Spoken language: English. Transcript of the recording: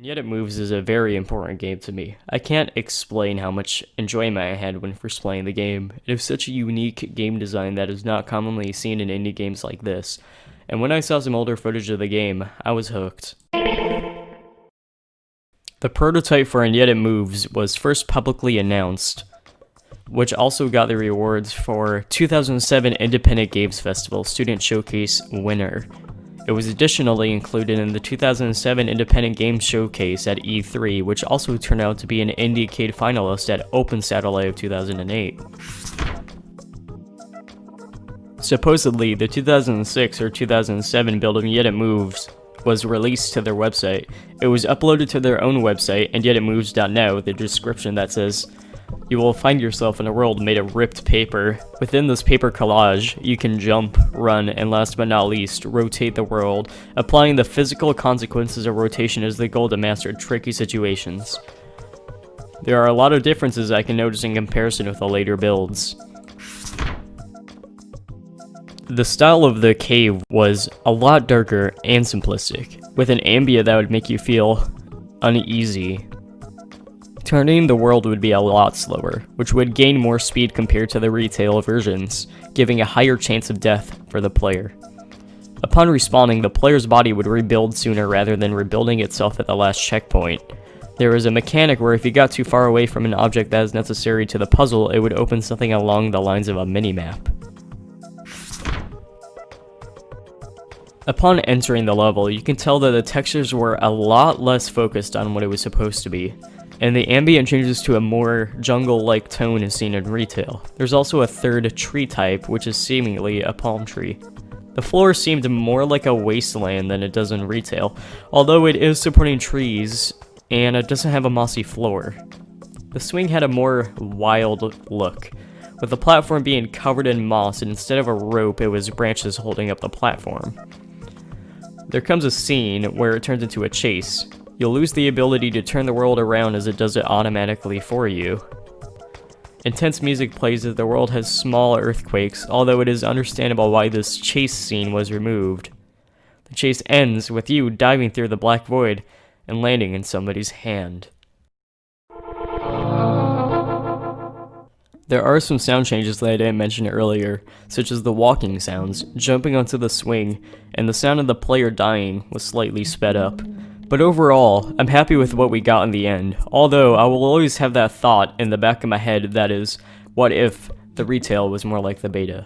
Yet It Moves is a very important game to me. I can't explain how much enjoyment I had when first playing the game. It is such a unique game design that is not commonly seen in indie games like this, and when I saw some older footage of the game, I was hooked. The prototype for Yet It Moves was first publicly announced, which also got the rewards for 2007 Independent Games Festival Student Showcase winner. It was additionally included in the 2007 Independent Games Showcase at E3, which also turned out to be an Indiecade finalist at Open Satellite of 2008. Supposedly, the 2006 or 2007 build of Yet It Moves was released to their website. It was uploaded to their own website, and yetitmoves.net, with a description that says, "You will find yourself in a world made of ripped paper. Within this paper collage, you can jump, run, and last but not least, rotate the world. Applying the physical consequences of rotation is the goal to master tricky situations. There are a lot of differences I can notice in comparison with the later builds." The style of the cave was a lot darker and simplistic, with an ambient that would make you feel uneasy. Turning the world would be a lot slower, which would gain more speed compared to the retail versions, giving a higher chance of death for the player. Upon respawning, the player's body would rebuild sooner rather than rebuilding itself at the last checkpoint. There was a mechanic where if you got too far away from an object that is necessary to the puzzle, it would open something along the lines of a mini-map. Upon entering the level, you can tell that the textures were a lot less focused on what it was supposed to be, and the ambient changes to a more jungle-like tone as seen in retail. There's also a third tree type, which is seemingly a palm tree. The floor seemed more like a wasteland than it does in retail, although it is supporting trees, and it doesn't have a mossy floor. The swing had a more wild look, with the platform being covered in moss, and instead of a rope, it was branches holding up the platform. There comes a scene where it turns into a chase. You'll lose the ability to turn the world around as it does it automatically for you. Intense music plays as the world has small earthquakes, although it is understandable why this chase scene was removed. The chase ends with you diving through the black void and landing in somebody's hand. There are some sound changes that I didn't mention earlier, such as the walking sounds, jumping onto the swing, and the sound of the player dying was slightly sped up. But overall, I'm happy with what we got in the end, although I will always have that thought in the back of my head that is, what if the retail was more like the beta?